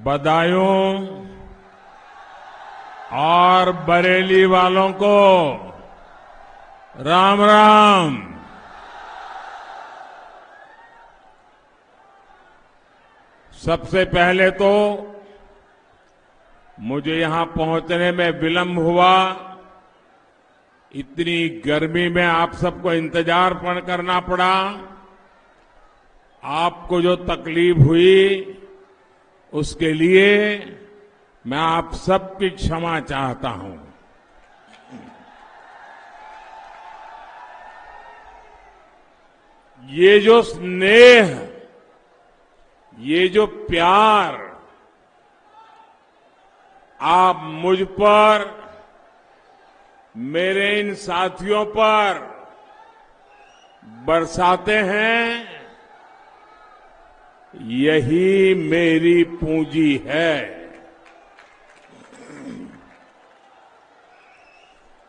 बदायूं और बरेली वालों को राम राम। सबसे पहले तो मुझे यहां पहुंचने में विलंब हुआ। इतनी गर्मी में आप सबको इंतजार करना पड़ा। आपको जो तकलीफ हुई उसके लिए मैं आप सबकी क्षमा चाहता हूं। ये जो स्नेह, ये जो प्यार आप मुझ पर, मेरे इन साथियों पर बरसाते हैं, यही मेरी पूंजी है।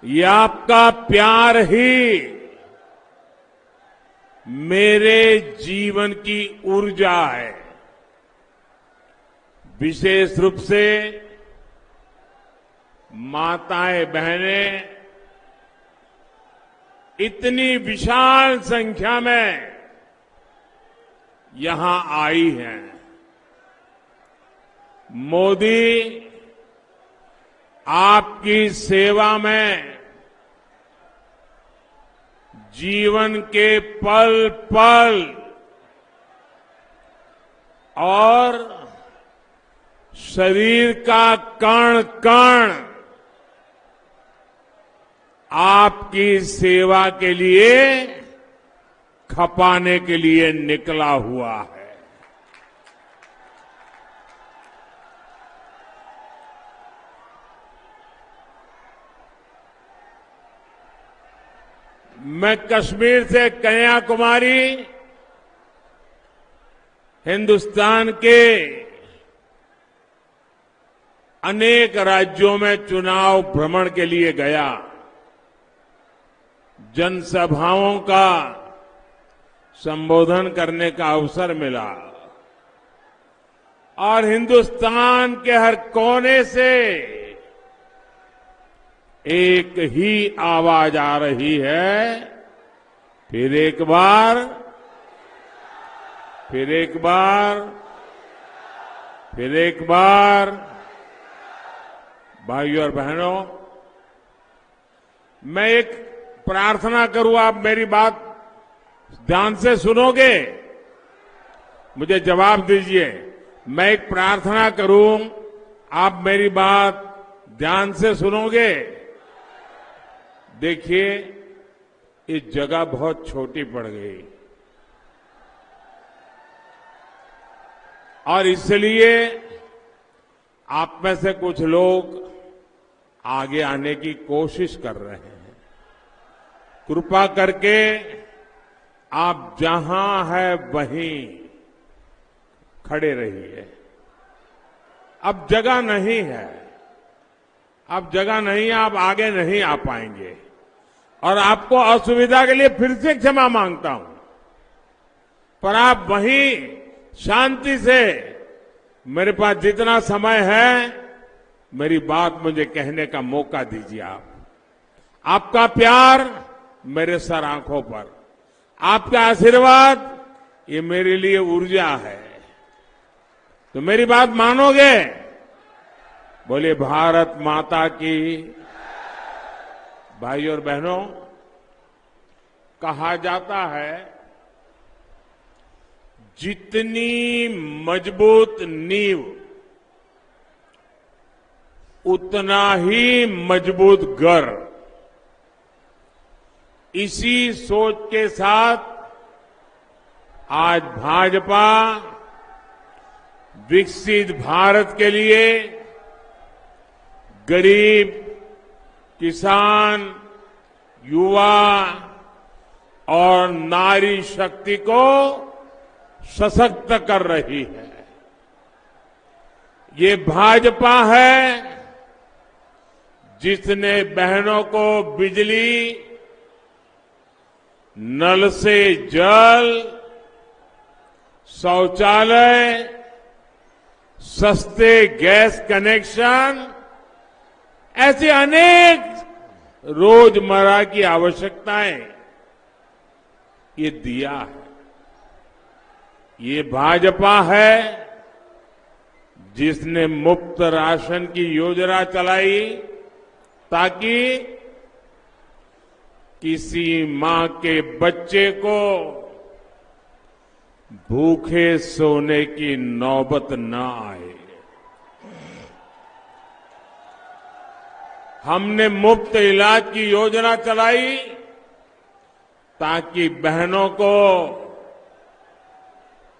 ये आपका प्यार ही मेरे जीवन की ऊर्जा है। विशेष रूप से माताएं, बहनें इतनी विशाल संख्या में यहां आई हैं। मोदी, आपकी सेवा में जीवन के पल पल और शरीर का कण कण आपकी सेवा के लिए खपाने के लिए निकला हुआ है। मैं कश्मीर से कन्याकुमारी, हिंदुस्तान के अनेक राज्यों में चुनाव भ्रमण के लिए गया। जनसभाओं का संबोधन करने का अवसर मिला और हिंदुस्तान के हर कोने से एक ही आवाज आ रही है, फिर एक बार, फिर एक बार, फिर एक बार। भाइयों और बहनों, मैं एक प्रार्थना करूं, आप मेरी बात ध्यान से सुनोगे? मुझे जवाब दीजिए। मैं एक प्रार्थना करूं, आप मेरी बात ध्यान से सुनोगे? देखिए, ये जगह बहुत छोटी पड़ गई और इसलिए आप में से कुछ लोग आगे आने की कोशिश कर रहे हैं। कृपा करके आप जहां है वहीं खड़े रहिए। अब जगह नहीं है, अब जगह नहीं है, आप आगे नहीं आ पाएंगे और आपको असुविधा के लिए फिर से क्षमा मांगता हूं, पर आप वहीं शांति से, मेरे पास जितना समय है, मेरी बात मुझे कहने का मौका दीजिए। आपका प्यार मेरे सर आंखों पर, आपका आशीर्वाद ये मेरे लिए ऊर्जा है। तो मेरी बात मानोगे? बोलिए भारत माता की। भाइयों और बहनों, कहा जाता है जितनी मजबूत नींव उतना ही मजबूत घर। इसी सोच के साथ आज भाजपा विकसित भारत के लिए गरीब, किसान, युवा और नारी शक्ति को सशक्त कर रही है। ये भाजपा है जिसने बहनों को बिजली, नल से जल, शौचालय, सस्ते गैस कनेक्शन, ऐसे अनेक रोजमर्रा की आवश्यकताएं ये दिया है। ये भाजपा है जिसने मुफ्त राशन की योजना चलाई ताकि किसी मां के बच्चे को भूखे सोने की नौबत न आए। हमने मुफ्त इलाज की योजना चलाई ताकि बहनों को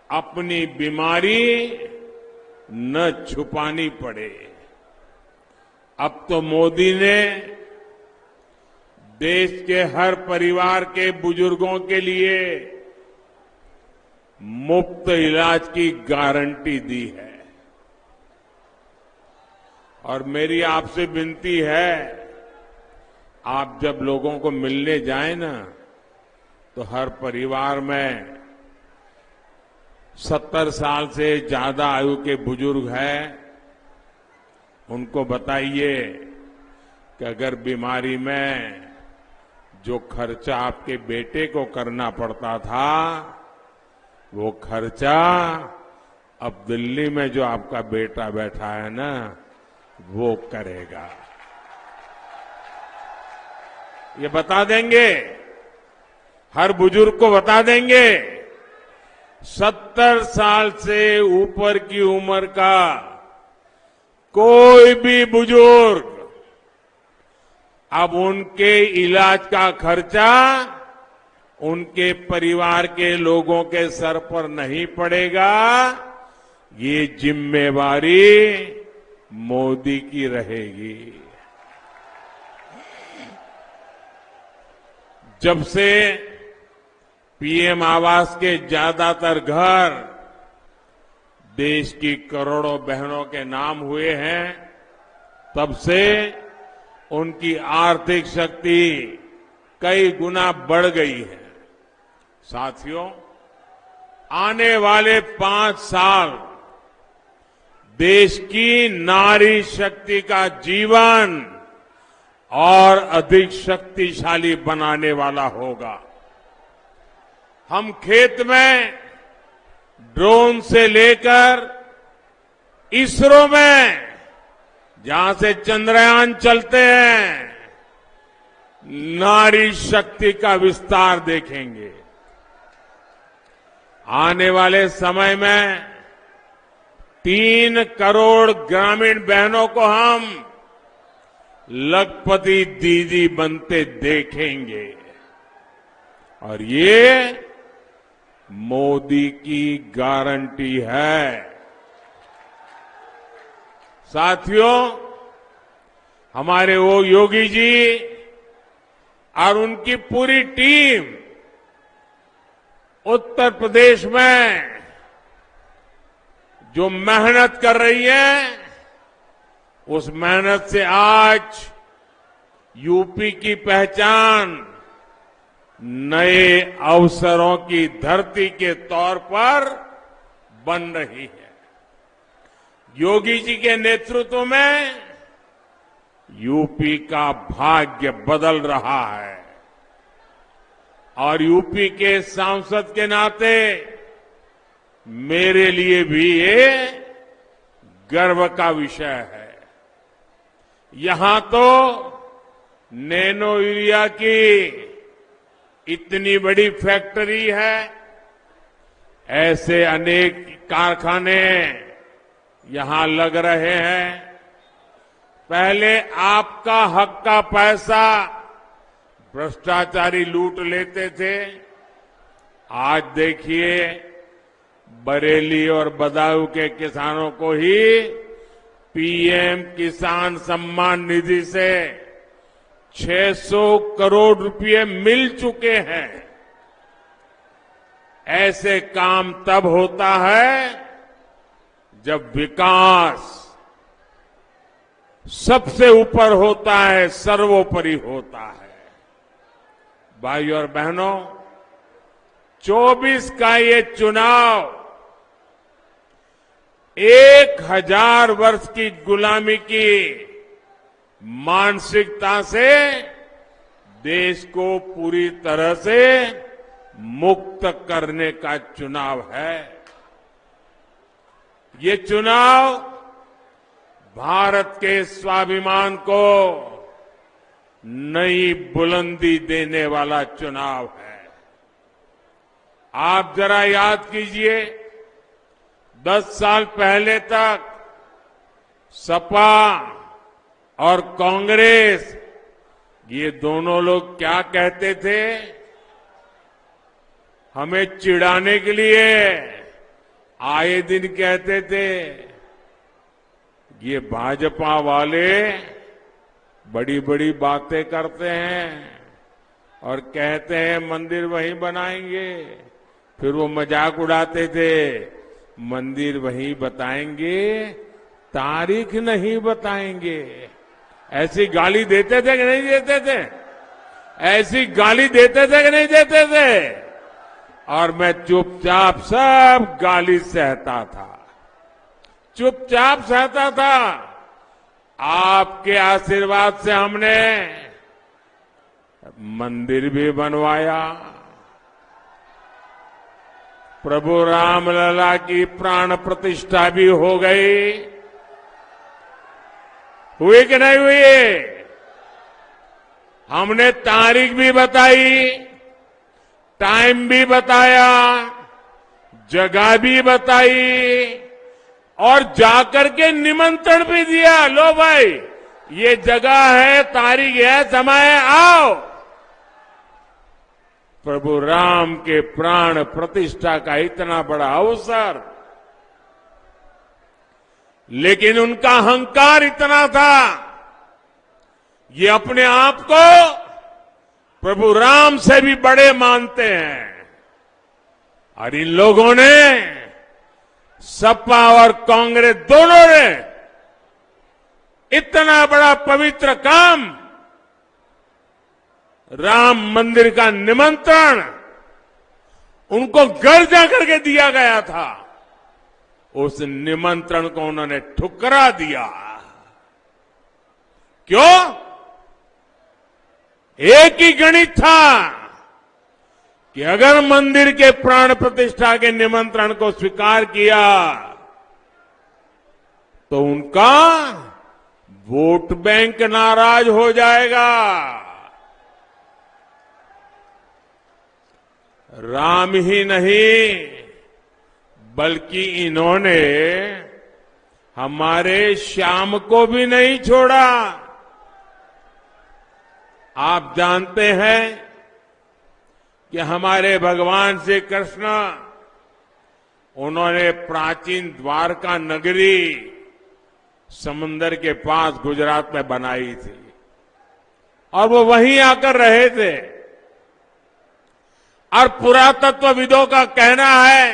अपनी बीमारी न छुपानी पड़े। अब तो मोदी ने देश के हर परिवार के बुजुर्गों के लिए मुफ्त इलाज की गारंटी दी है। और मेरी आपसे विनती है, आप जब लोगों को मिलने जाएं ना, तो हर परिवार में 70 साल से ज्यादा आयु के बुजुर्ग हैं, उनको बताइए कि अगर बीमारी में जो खर्चा आपके बेटे को करना पड़ता था, वो खर्चा अब दिल्ली में जो आपका बेटा बैठा है ना, वो करेगा। ये बता देंगे, हर बुजुर्ग को बता देंगे। 70 साल से ऊपर की उम्र का कोई भी बुजुर्ग अब उनके इलाज का खर्चा उनके परिवार के लोगों के सर पर नहीं पड़ेगा। ये जिम्मेवारी मोदी की रहेगी। जब से पीएम आवास के ज्यादातर घर देश की करोड़ों बहनों के नाम हुए हैं, तब से उनकी आर्थिक शक्ति कई गुना बढ़ गई है। साथियों, आने वाले 5 साल देश की नारी शक्ति का जीवन और अधिक शक्तिशाली बनाने वाला होगा। हम खेत में ड्रोन से लेकर इसरो में जहां से चंद्रयान चलते हैं, नारी शक्ति का विस्तार देखेंगे। आने वाले समय में 3 करोड़ ग्रामीण बहनों को हम लखपति दीदी बनते देखेंगे। और ये मोदी की गारंटी है। साथियों, हमारे वो योगी जी और उनकी पूरी टीम उत्तर प्रदेश में जो मेहनत कर रही है, उस मेहनत से आज यूपी की पहचान नए अवसरों की धरती के तौर पर बन रही है। योगी जी के नेतृत्व में यूपी का भाग्य बदल रहा है। और यूपी के सांसद के नाते मेरे लिए भी ये गर्व का विषय है। यहां तो नैनो यूरिया की इतनी बड़ी फैक्ट्री है, ऐसे अनेक कारखाने यहां लग रहे हैं। पहले आपका हक का पैसा भ्रष्टाचारी लूट लेते थे। आज देखिए, बरेली और बदायूं के किसानों को ही पीएम किसान सम्मान निधि से 600 करोड़ रुपए मिल चुके हैं। ऐसे काम तब होता है जब विकास सबसे ऊपर होता है, सर्वोपरि होता है। भाइयों और बहनों, 24 का ये चुनाव 1000 वर्ष की गुलामी की मानसिकता से देश को पूरी तरह से मुक्त करने का चुनाव है। ये चुनाव भारत के स्वाभिमान को नई बुलंदी देने वाला चुनाव है। आप जरा याद कीजिए, 10 साल पहले तक सपा और कांग्रेस, ये दोनों लोग क्या कहते थे? हमें चिढ़ाने के लिए आए दिन कहते थे, ये भाजपा वाले बड़ी बड़ी बातें करते हैं और कहते हैं मंदिर वहीं बनाएंगे। फिर वो मजाक उड़ाते थे, मंदिर वहीं बताएंगे, तारीख नहीं बताएंगे। ऐसी गाली देते थे कि नहीं देते थे? ऐसी गाली देते थे कि नहीं देते थे? और मैं चुपचाप सब गाली सहता था, चुपचाप सहता था। आपके आशीर्वाद से हमने मंदिर भी बनवाया, प्रभु रामलला की प्राण प्रतिष्ठा भी हो गई। हुई कि नहीं हुई? हमने तारीख भी बताई, टाइम भी बताया, जगह भी बताई और जाकर के निमंत्रण भी दिया। लो भाई, ये जगह है, तारीख है, समय है, आओ। प्रभु राम के प्राण प्रतिष्ठा का इतना बड़ा अवसर, लेकिन उनका अहंकार इतना था, ये अपने आप को प्रभु राम से भी बड़े मानते हैं। और इन लोगों ने, सपा और कांग्रेस दोनों ने, इतना बड़ा पवित्र काम, राम मंदिर का निमंत्रण उनको घर जाकर के दिया गया था, उस निमंत्रण को उन्होंने ठुकरा दिया। क्यों? एक ही गणित था कि अगर मंदिर के प्राण प्रतिष्ठा के निमंत्रण को स्वीकार किया तो उनका वोट बैंक नाराज हो जाएगा। राम ही नहीं, बल्कि इन्होंने हमारे श्याम को भी नहीं छोड़ा। आप जानते हैं कि हमारे भगवान श्री कृष्ण, उन्होंने प्राचीन द्वारका नगरी समुंदर के पास गुजरात में बनाई थी और वो वहीं आकर रहे थे। और पुरातत्वविदों का कहना है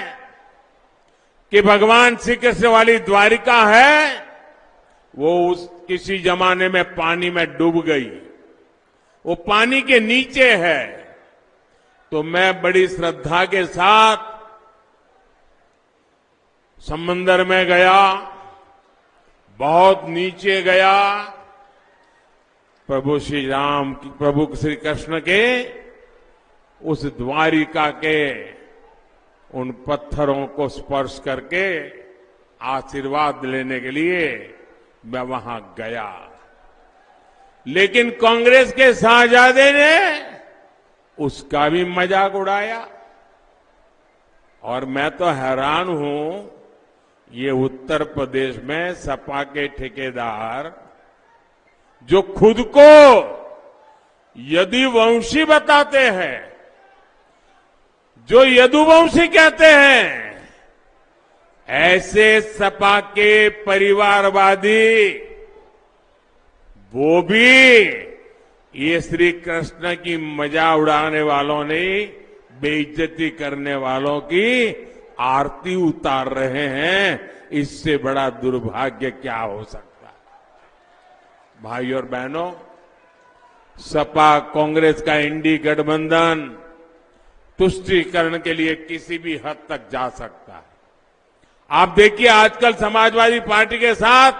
कि भगवान श्री कृष्ण वाली द्वारिका है, वो किसी जमाने में पानी में डूब गई, वो पानी के नीचे है। तो मैं बड़ी श्रद्धा के साथ समंदर में गया, बहुत नीचे गया, प्रभु श्री कृष्ण के उस द्वारिका के उन पत्थरों को स्पर्श करके आशीर्वाद लेने के लिए मैं वहां गया। लेकिन कांग्रेस के शाहजादे ने उसका भी मजाक उड़ाया। और मैं तो हैरान हूं, ये उत्तर प्रदेश में सपा के ठेकेदार जो खुद को यदुवंशी बताते हैं, जो यदुवंशी कहते हैं, ऐसे सपा के परिवारवादी वो भी ये श्री कृष्ण की मजाक उड़ाने वालों ने, बेइज्जती करने वालों की आरती उतार रहे हैं। इससे बड़ा दुर्भाग्य क्या हो सकता है? भाई और बहनों, सपा कांग्रेस का इंडी गठबंधन तुष्टीकरण के लिए किसी भी हद तक जा सकता है। आप देखिए आजकल समाजवादी पार्टी के साथ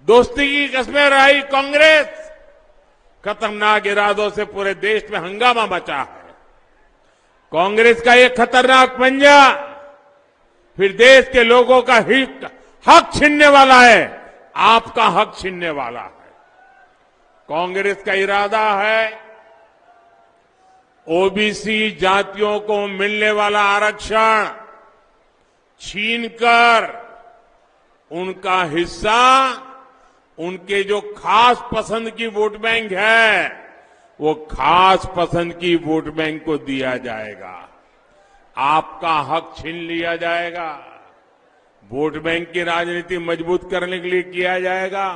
दोस्ती की कस्में रही कांग्रेस, खतरनाक इरादों से पूरे देश में हंगामा मचा है। कांग्रेस का ये खतरनाक पंजा फिर देश के लोगों का हक छीनने वाला है, आपका हक छीनने वाला है। कांग्रेस का इरादा है ओबीसी जातियों को मिलने वाला आरक्षण छीनकर उनका हिस्सा उनके जो खास पसंद की वोट बैंक है, वो खास पसंद की वोट बैंक को दिया जाएगा। आपका हक छीन लिया जाएगा। वोट बैंक की राजनीति मजबूत करने के लिए किया जाएगा।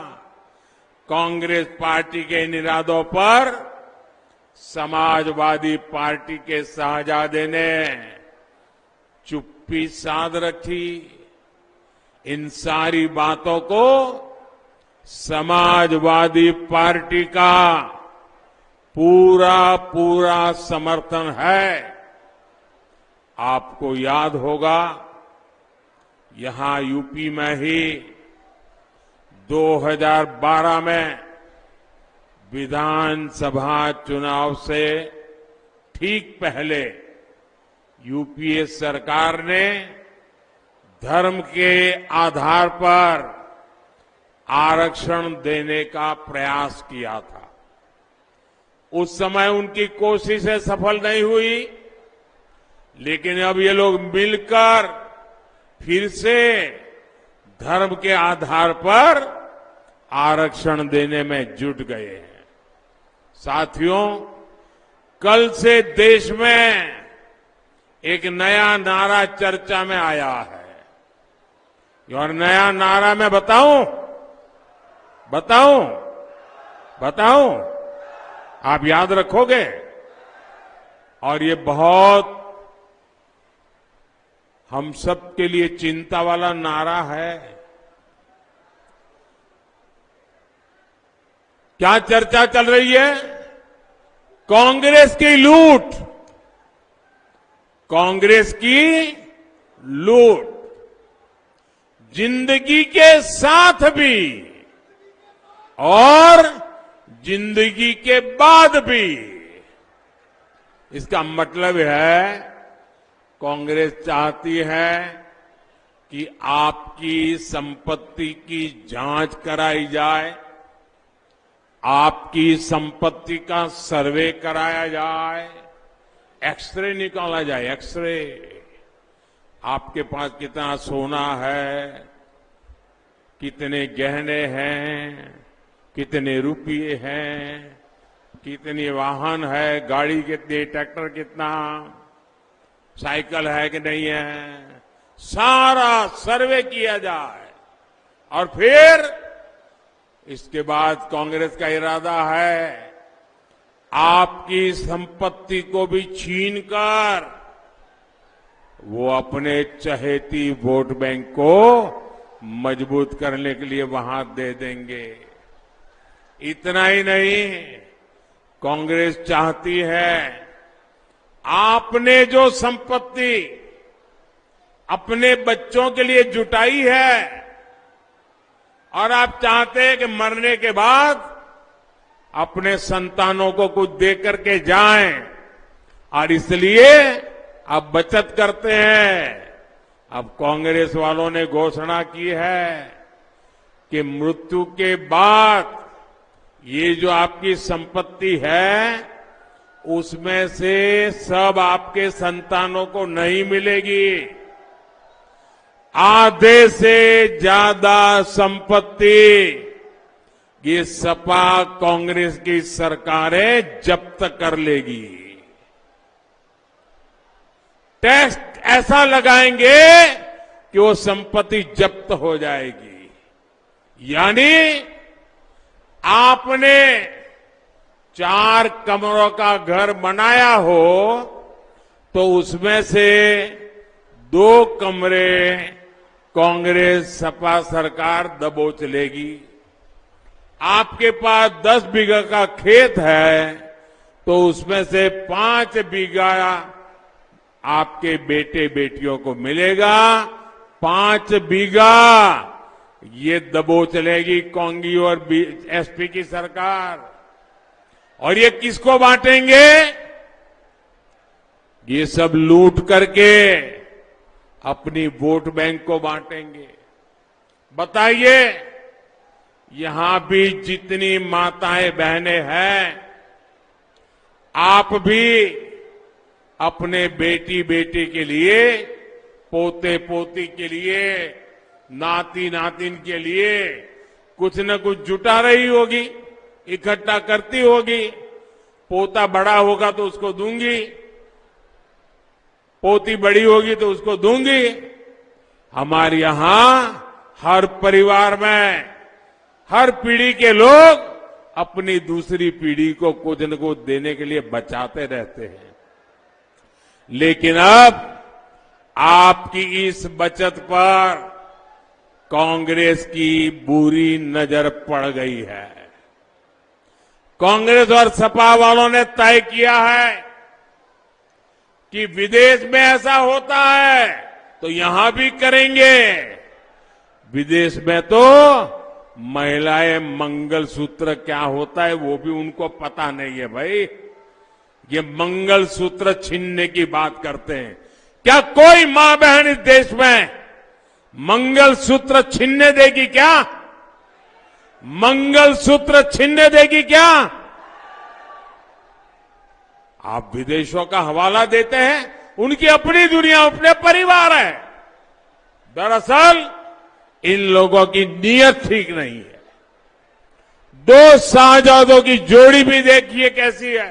कांग्रेस पार्टी के इन इरादों पर समाजवादी पार्टी के शाहजादे ने चुप्पी साध रखी। इन सारी बातों को समाजवादी पार्टी का पूरा समर्थन है। आपको याद होगा यहां यूपी में ही 2012 में विधानसभा चुनाव से ठीक पहले यूपीए सरकार ने धर्म के आधार पर आरक्षण देने का प्रयास किया था। उस समय उनकी कोशिशें सफल नहीं हुई, लेकिन अब ये लोग मिलकर फिर से धर्म के आधार पर आरक्षण देने में जुट गए हैं। साथियों, कल से देश में एक नया नारा चर्चा में आया है। और नया नारा मैं बताऊं? आप याद रखोगे? और ये बहुत हम सब के लिए चिंता वाला नारा है। क्या चर्चा चल रही है? कांग्रेस की लूट, कांग्रेस की लूट जिंदगी के साथ भी और जिंदगी के बाद भी। इसका मतलब है कांग्रेस चाहती है कि आपकी संपत्ति की जांच कराई जाए, आपकी संपत्ति का सर्वे कराया जाए, एक्सरे निकाला जाए। एक्सरे, आपके पास कितना सोना है, कितने गहने हैं, कितने रुपये हैं, कितनी वाहन है, गाड़ी कितनी, ट्रैक्टर कितना, साइकिल है कि नहीं है, सारा सर्वे किया जाए। और फिर इसके बाद कांग्रेस का इरादा है आपकी संपत्ति को भी छीनकर वो अपने चहेती वोट बैंक को मजबूत करने के लिए वहां दे देंगे। इतना ही नहीं, कांग्रेस चाहती है आपने जो संपत्ति अपने बच्चों के लिए जुटाई है और आप चाहते हैं कि मरने के बाद अपने संतानों को कुछ दे करके जाएं, और इसलिए अब बचत करते हैं। अब कांग्रेस वालों ने घोषणा की है कि मृत्यु के बाद ये जो आपकी संपत्ति है उसमें से सब आपके संतानों को नहीं मिलेगी। आधे से ज्यादा संपत्ति ये सपा कांग्रेस की सरकारें जब्त कर लेगी। टैक्स ऐसा लगाएंगे कि वो संपत्ति जब्त हो जाएगी। यानी आपने 4 कमरों का घर बनाया हो तो उसमें से 2 कमरे कांग्रेस सपा सरकार दबोच लेगी। आपके पास 10 बीघा का खेत है तो उसमें से 5 बीघा आपके बेटे बेटियों को मिलेगा, 5 बीघा ये दबोच लेगी कांग्रेस और एसपी की सरकार। और ये किसको बांटेंगे? ये सब लूट करके अपनी वोट बैंक को बांटेंगे। बताइए, यहां भी जितनी माताएं बहनें हैं, आप भी अपने बेटी बेटे के लिए, पोते पोती के लिए, नाती नातिन के लिए कुछ न कुछ जुटा रही होगी, इकट्ठा करती होगी। पोता बड़ा होगा तो उसको दूंगी, पोती बड़ी होगी तो उसको दूंगी। हमारे यहां हर परिवार में हर पीढ़ी के लोग अपनी दूसरी पीढ़ी को कुछ न कुछ देने के लिए बचाते रहते हैं। लेकिन अब आपकी इस बचत पर कांग्रेस की बुरी नजर पड़ गई है। कांग्रेस और सपा वालों ने तय किया है कि विदेश में ऐसा होता है तो यहां भी करेंगे। विदेश में तो महिलाएं मंगलसूत्र क्या होता है वो भी उनको पता नहीं है भाई। ये मंगलसूत्र छीनने की बात करते हैं। क्या कोई मां बहन इस देश में मंगलसूत्र छीनने देगी क्या? मंगलसूत्र छीनने देगी क्या? आप विदेशों का हवाला देते हैं, उनकी अपनी दुनिया, अपने परिवार है। दरअसल इन लोगों की नीयत ठीक नहीं है। 2 शाहजादों की जोड़ी भी देखिए कैसी है।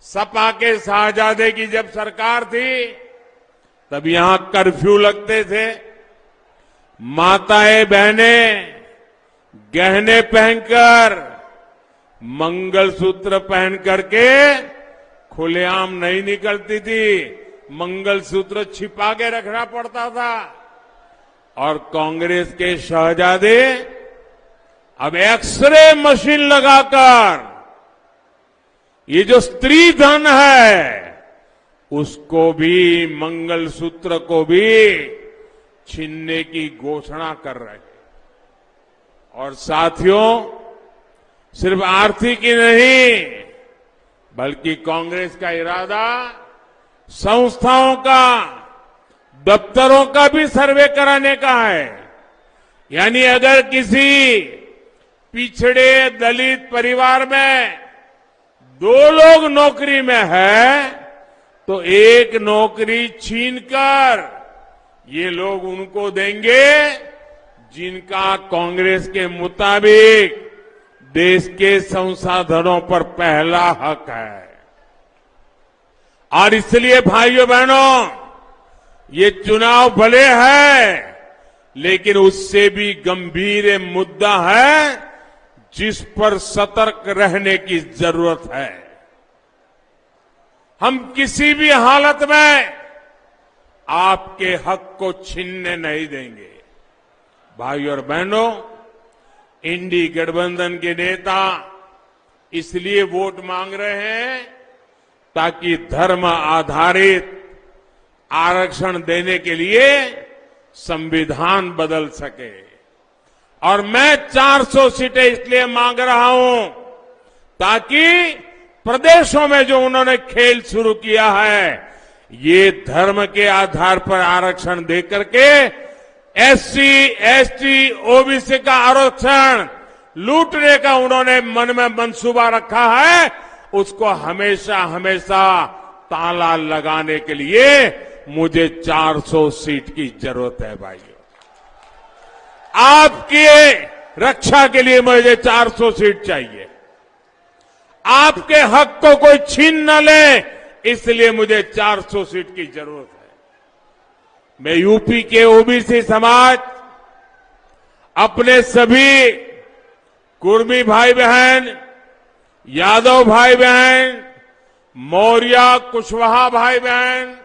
सपा के शाहजादे की जब सरकार थी तब यहां कर्फ्यू लगते थे। माताएं बहनें गहने पहनकर, मंगलसूत्र पहन करके खुलेआम नहीं निकलती थी। मंगलसूत्र छिपा के रखना पड़ता था। और कांग्रेस के शहजादे अब एक्सरे मशीन लगाकर ये जो स्त्री धन है उसको भी, मंगलसूत्र को भी छीनने की घोषणा कर रहे हैं। और साथियों, सिर्फ आर्थिक ही नहीं बल्कि कांग्रेस का इरादा संस्थाओं का, दफ्तरों का भी सर्वे कराने का है। यानी अगर किसी पिछड़े दलित परिवार में 2 लोग नौकरी में है तो 1 नौकरी छीनकर ये लोग उनको देंगे जिनका कांग्रेस के मुताबिक देश के संसाधनों पर पहला हक है। और इसलिए भाइयों बहनों, ये चुनाव भले है लेकिन उससे भी गंभीर मुद्दा है जिस पर सतर्क रहने की जरूरत है। हम किसी भी हालत में आपके हक को छीनने नहीं देंगे। भाइयों और बहनों, इंडी गठबंधन के नेता इसलिए वोट मांग रहे हैं ताकि धर्म आधारित आरक्षण देने के लिए संविधान बदल सके। और मैं 400 सीटें इसलिए मांग रहा हूं ताकि प्रदेशों में जो उन्होंने खेल शुरू किया है, ये धर्म के आधार पर आरक्षण देकर के एससी, एसटी, ओबीसी का आरक्षण लूटने का उन्होंने मन में मंसूबा रखा है, उसको हमेशा हमेशा ताला लगाने के लिए मुझे 400 सीट की जरूरत है भाइयों। आपकी रक्षा के लिए मुझे 400 सीट चाहिए। आपके हक को कोई छीन न ले, इसलिए मुझे 400 सीट की जरूरत है। मैं यूपी के ओबीसी समाज, अपने सभी कुर्मी भाई बहन, यादव भाई बहन, मौर्य कुशवाहा भाई बहन,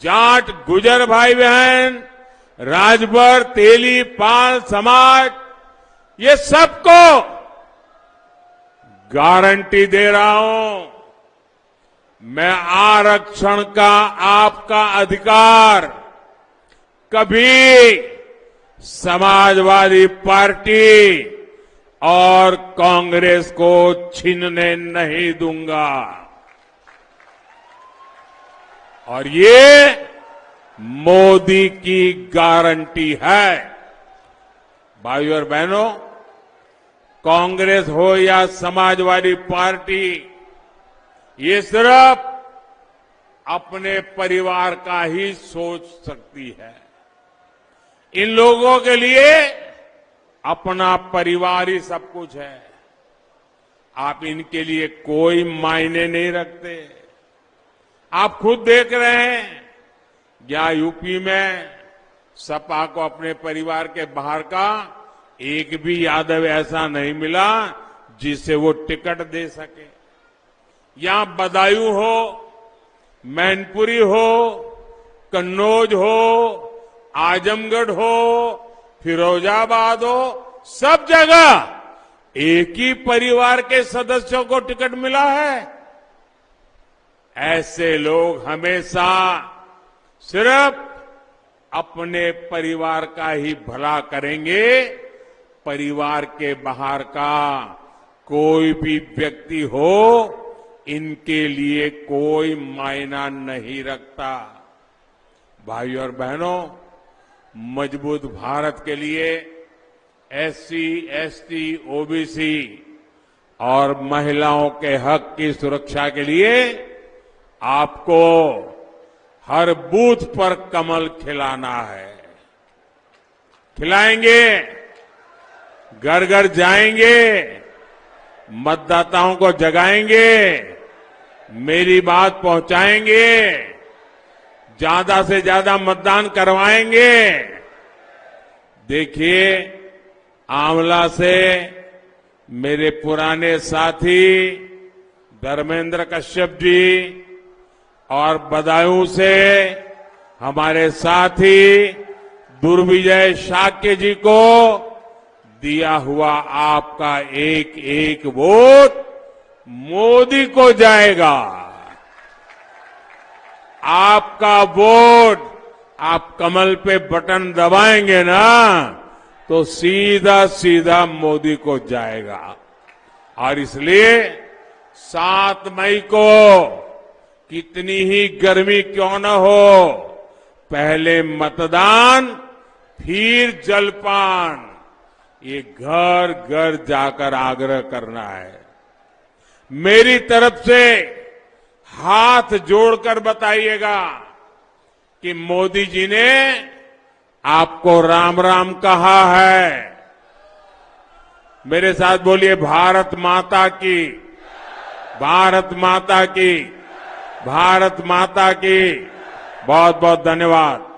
जाट गुजर भाई बहन, राजभर तेली पाल समाज, ये सबको गारंटी दे रहा हूं, मैं आरक्षण का आपका अधिकार कभी समाजवादी पार्टी और कांग्रेस को छीनने नहीं दूंगा। और ये मोदी की गारंटी है। भाइयों और बहनों, कांग्रेस हो या समाजवादी पार्टी, ये सिर्फ अपने परिवार का ही सोच सकती है। इन लोगों के लिए अपना परिवार ही सब कुछ है। आप इनके लिए कोई मायने नहीं रखते। आप खुद देख रहे हैं, या यूपी में सपा को अपने परिवार के बाहर का एक भी यादव ऐसा नहीं मिला जिसे वो टिकट दे सके। यहां बदायूं हो, मैनपुरी हो, कन्नौज हो, आजमगढ़ हो, फिरोजाबाद हो, सब जगह एक ही परिवार के सदस्यों को टिकट मिला है। ऐसे लोग हमेशा सिर्फ अपने परिवार का ही भला करेंगे। परिवार के बाहर का कोई भी व्यक्ति हो, इनके लिए कोई मायना नहीं रखता। भाइयों और बहनों, मजबूत भारत के लिए एससी, एसटी, ओबीसी और महिलाओं के हक की सुरक्षा के लिए आपको हर बूथ पर कमल खिलाना है। खिलाएंगे, घर घर जाएंगे, मतदाताओं को जगाएंगे, मेरी बात पहुंचाएंगे, ज्यादा से ज्यादा मतदान करवाएंगे। देखिए, आंवला से मेरे पुराने साथी धर्मेंद्र कश्यप जी और बदायूं से हमारे साथी दुर्विजय शाक्य जी को दिया हुआ आपका एक एक वोट मोदी को जाएगा। आपका वोट, आप कमल पे बटन दबाएंगे ना, तो सीधा सीधा मोदी को जाएगा। और इसलिए 7 मई को कितनी ही गर्मी क्यों न हो, पहले मतदान फिर जलपान, ये घर घर जाकर आग्रह करना है। मेरी तरफ से हाथ जोड़कर बताइएगा कि मोदी जी ने आपको राम राम कहा है। मेरे साथ बोलिए, भारत माता की, भारत माता की, भारत माता की। बहुत बहुत धन्यवाद।